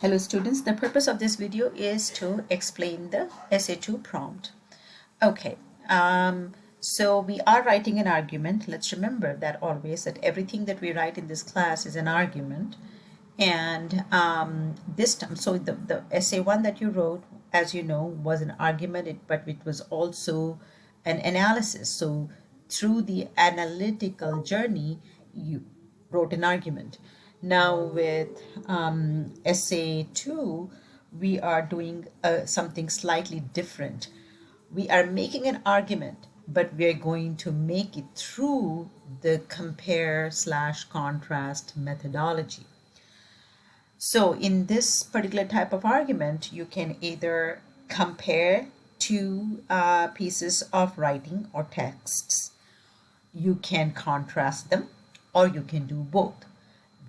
Hello students, the purpose of this video is to explain the SA2 prompt. Okay, so we are writing an argument. Let's remember that always that everything that we write in this class is an argument. And this time, so the essay one that you wrote, as you know, was an argument, but it was also an analysis. So through the analytical journey, you wrote an argument. Now with essay two, we are doing something slightly different. We are making an argument, but we are going to make it through the compare slash contrast methodology. So in this particular type of argument, you can either compare two pieces of writing or texts. You can contrast them, or you can do both.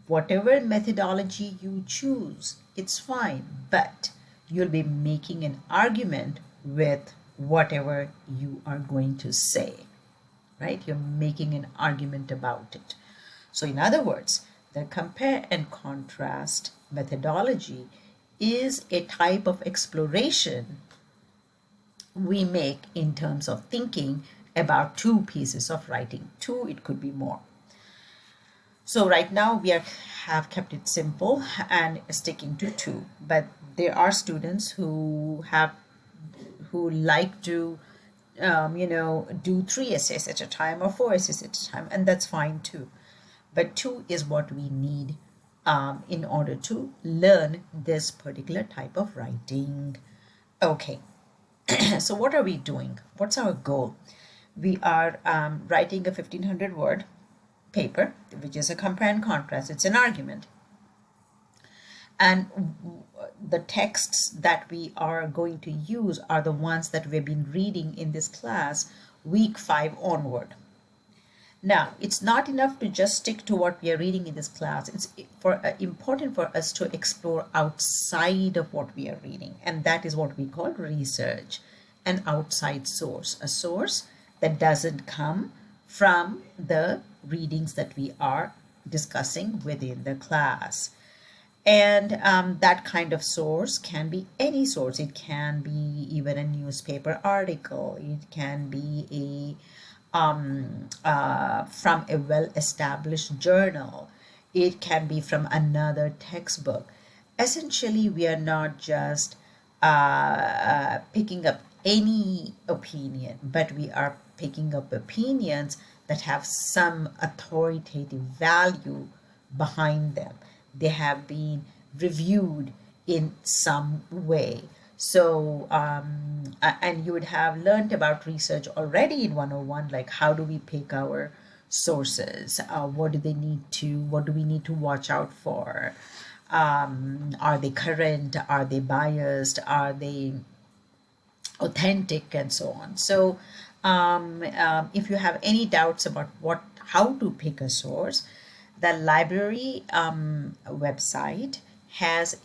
Whatever methodology you choose, it's fine, but you'll be making an argument with whatever you are going to say, right? You're making an argument about it. So in other words, the compare and contrast methodology is a type of exploration we make in terms of thinking about two pieces of writing. Two, it could be more. So right now we have kept it simple and sticking to two, but there are students who like to do 3 essays at a time or 4 essays at a time, and that's fine too. But two is what we need in order to learn this particular type of writing. Okay, so what are we doing? What's our goal? We are writing a 1500 word paper, which is a compare and contrast. It's an argument. And the texts that we are going to use are the ones that we've been reading in this class week 5 onward. Now, it's not enough to just stick to what we are reading in this class. It's important for us to explore outside of what we are reading, and that is what we call research, an outside source, a source that doesn't come from the readings that we are discussing within the class. And that kind of source can be any source. It can be even a newspaper article. It can be from a well-established journal. It can be from another textbook. Essentially, we are not just picking up any opinion, but we are picking up opinions that have some authoritative value behind them. They have been reviewed in some way. So, and you would have learned about research already in 101, like how do we pick our sources? What do we need to watch out for? Are they current? Are they biased? Are they authentic, and so on? So if you have any doubts about how to pick a source, the library website has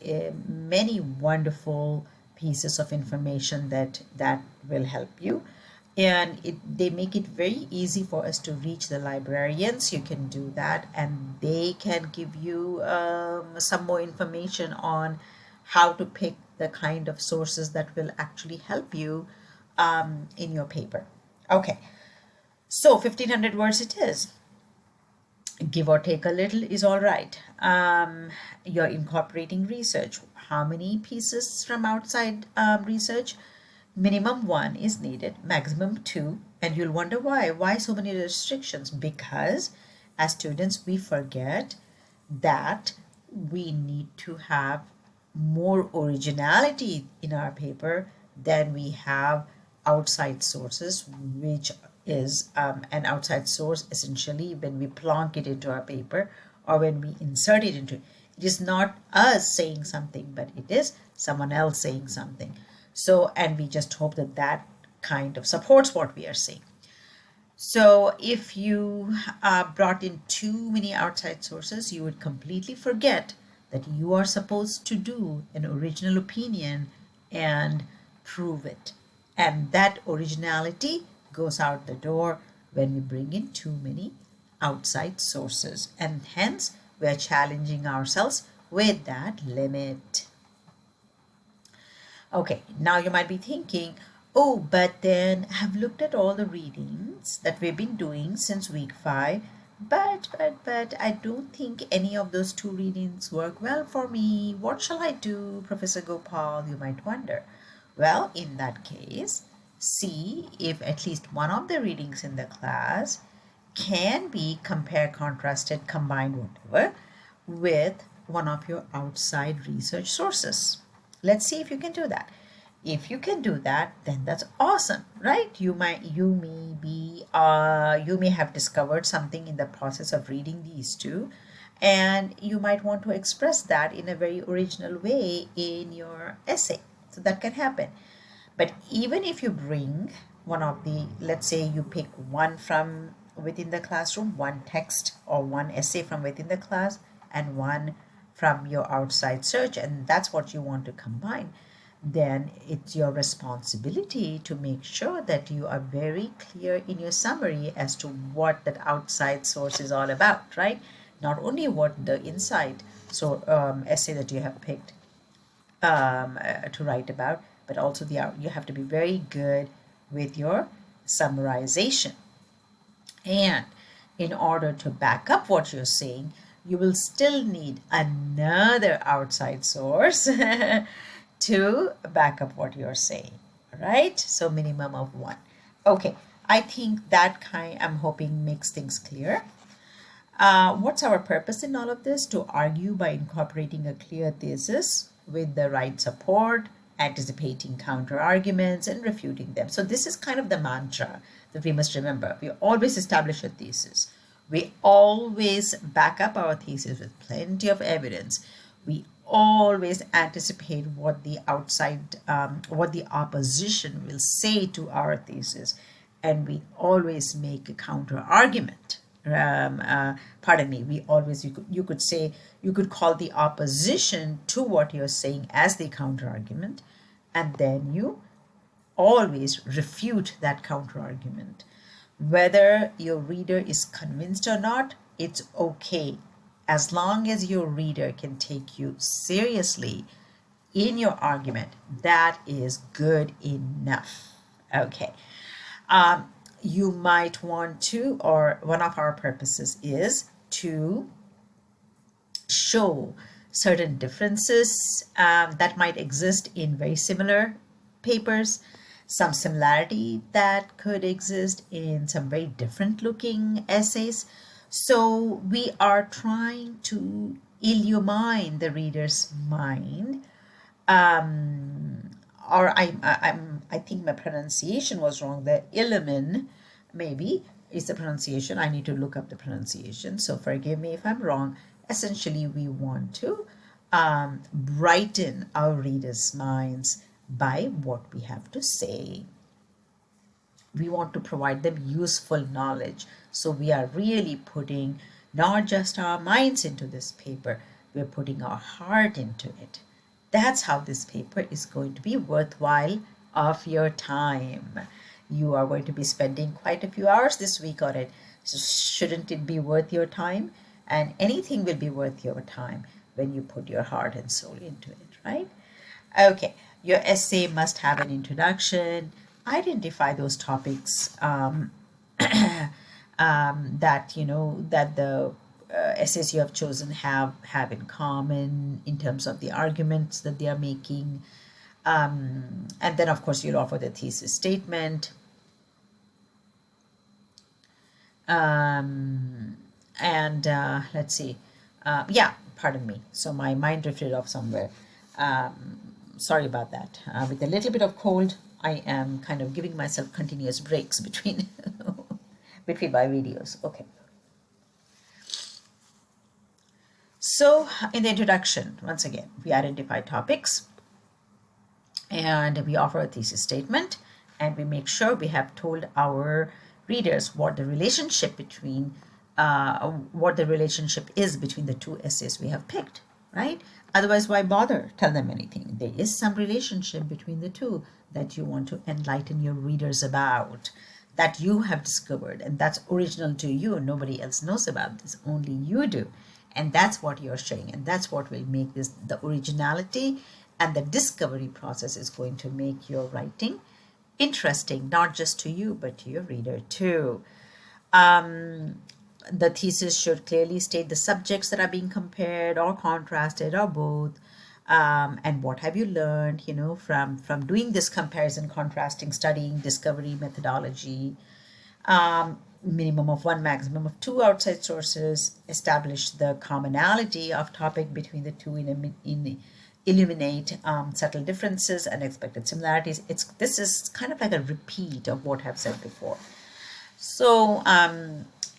many wonderful pieces of information that will help you, and they make it very easy for us to reach the librarians. You can do that, and they can give you some more information on how to pick the kind of sources that will actually help you in your paper. Okay, so 1500 words it is. Give or take a little is all right. You're incorporating research. How many pieces from outside research? Minimum 1 is needed, maximum 2. And you'll wonder why. Why so many restrictions? Because as students, we forget that we need to have more originality in our paper than we have outside sources, which is an outside source essentially when we plonk it into our paper or when we insert it into it. It is not us saying something, but it is someone else saying something. So, and we just hope that that kind of supports what we are saying. So if you brought in too many outside sources, you would completely forget that you are supposed to do an original opinion and prove it. And that originality goes out the door when we bring in too many outside sources, and hence we're challenging ourselves with that limit. Okay, now you might be thinking, oh, but then I've looked at all the readings that we've been doing since week 5, but I don't think any of those 2 readings work well for me. What shall I do, Professor Gopal? You might wonder. Well, in that case, see if at least one of the readings in the class can be compare, contrasted, combined, whatever, with one of your outside research sources. Let's see if you can do that. If you can do that, then that's awesome, right? You may have discovered something in the process of reading these two, and you might want to express that in a very original way in your essay. So that can happen. But even if you bring one of the, let's say you pick one from within the classroom, one text or one essay from within the class, and one from your outside search, and that's what you want to combine, then it's your responsibility to make sure that you are very clear in your summary as to what that outside source is all about, right? Not only what the inside essay that you have picked to write about, but also you have to be very good with your summarization. And in order to back up what you're saying, you will still need another outside source to back up what you're saying, right? So minimum of 1. Okay, I think that I'm hoping makes things clear. What's our purpose in all of this? To argue by incorporating a clear thesis with the right support, anticipating counter arguments, and refuting them. So this is kind of the mantra that we must remember. We always establish a thesis. We always back up our thesis with plenty of evidence. We always anticipate what the what the opposition will say to our thesis, and we always make a counter argument. Pardon me. You could say, you could call the opposition to what you're saying as the counter argument, and then you always refute that counter argument. Whether your reader is convinced or not, it's okay. As long as your reader can take you seriously in your argument, that is good enough. Okay. You might want to, or one of our purposes is to show certain differences that might exist in very similar papers, some similarity that could exist in some very different looking essays. So we are trying to illumine the reader's mind. Or I think my pronunciation was wrong. The illumine maybe is the pronunciation. I need to look up the pronunciation. So forgive me if I'm wrong. Essentially, we want to brighten our readers' minds by what we have to say. We want to provide them useful knowledge. So we are really putting not just our minds into this paper, we're putting our heart into it. That's how this paper is going to be worthwhile of your time. You are going to be spending quite a few hours this week on it. So shouldn't it be worth your time? And anything will be worth your time when you put your heart and soul into it, right? Okay, your essay must have an introduction. Identify those topics that that the essays you have chosen have in common in terms of the arguments that they are making. And then, of course, you'll offer the thesis statement. Let's see. Yeah, pardon me. So my mind drifted off somewhere. Sorry about that. With a little bit of cold, I am kind of giving myself continuous breaks between between my videos. Okay. So in the introduction, once again, we identify topics and we offer a thesis statement, and we make sure we have told our readers what the relationship is between the two essays we have picked, right? Otherwise, why bother tell them anything? There is some relationship between the two that you want to enlighten your readers about, that you have discovered, and that's original to you. Nobody else knows about this, only you do. And that's what you're showing, and that's what will make this the originality And the discovery process is going to make your writing interesting, not just to you, but to your reader too. Um, the thesis should clearly state the subjects that are being compared or contrasted or both. And what have you learned, from doing this comparison, contrasting, studying, discovery methodology. Minimum of one, maximum of two outside sources. Establish the commonality of topic between the two illuminate subtle differences and expected similarities. This is kind of like a repeat of what I've said before. So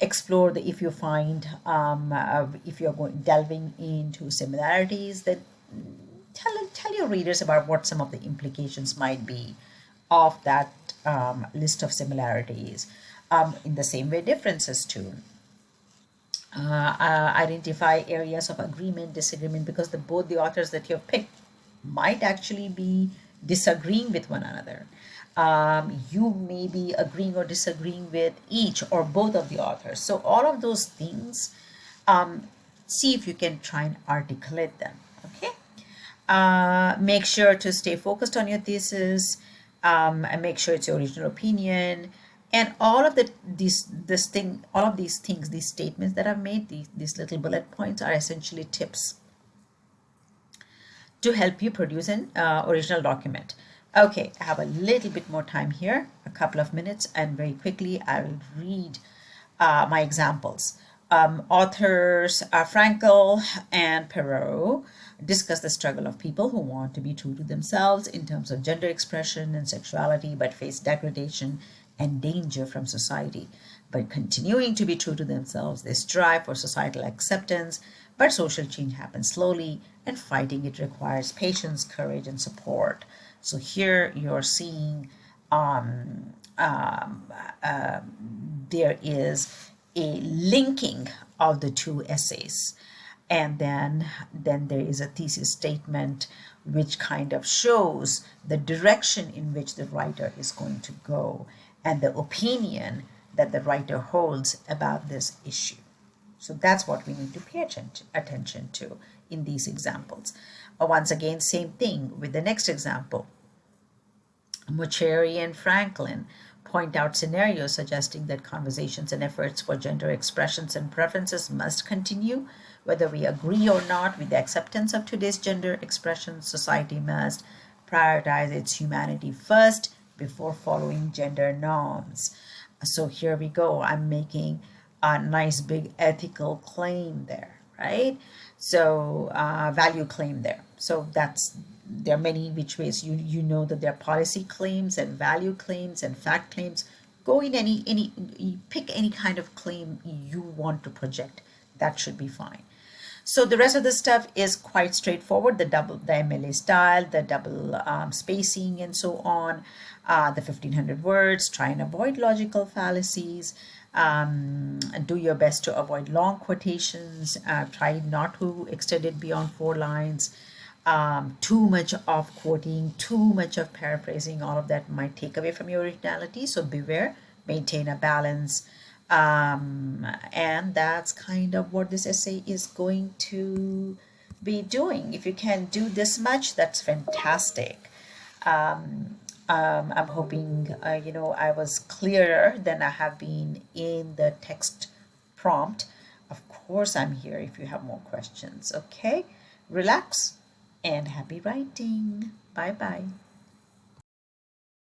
explore the if you find if you're delving into similarities, then tell your readers about what some of the implications might be of that list of similarities. In the same way, differences too. Identify areas of agreement, disagreement, because both the authors that you've picked might actually be disagreeing with one another. You may be agreeing or disagreeing with each or both of the authors. So all of those things, see if you can try and articulate them. Okay. Make sure to stay focused on your thesis, and make sure it's your original opinion. And all of these things, these statements that I've made, these little bullet points are essentially tips to help you produce an original document. Okay, I have a little bit more time here, a couple of minutes, and very quickly I will read my examples. Authors Frankel and Perot discuss the struggle of people who want to be true to themselves in terms of gender expression and sexuality, but face degradation and danger from society. By continuing to be true to themselves, they strive for societal acceptance, but social change happens slowly, and fighting it requires patience, courage, and support. So here you're seeing there is a linking of the two essays, and then there is a thesis statement which kind of shows the direction in which the writer is going to go and the opinion that the writer holds about this issue. So that's what we need to pay attention to in these examples. Once again, same thing with the next example. Mocheri and Franklin point out scenarios suggesting that conversations and efforts for gender expressions and preferences must continue. Whether we agree or not with the acceptance of today's gender expressions, society must prioritize its humanity first before following gender norms. So here we go. I'm making a nice big ethical claim there, right? So value claim there. So there are many which ways. You know that there are policy claims and value claims and fact claims. Go in you pick any kind of claim you want to project. That should be fine. So the rest of the stuff is quite straightforward. The MLA style, the double spacing, and so on. The 1500 words. Try and avoid logical fallacies. Do your best to avoid long quotations. Try not to extend it beyond 4 lines. Too much of quoting, too much of paraphrasing, all of that might take away from your originality. So beware, maintain a balance. And that's kind of what this essay is going to be doing. If you can do this much, that's fantastic. I'm hoping, I was clearer than I have been in the text prompt. Of course, I'm here if you have more questions. Okay, relax and happy writing. Bye-bye.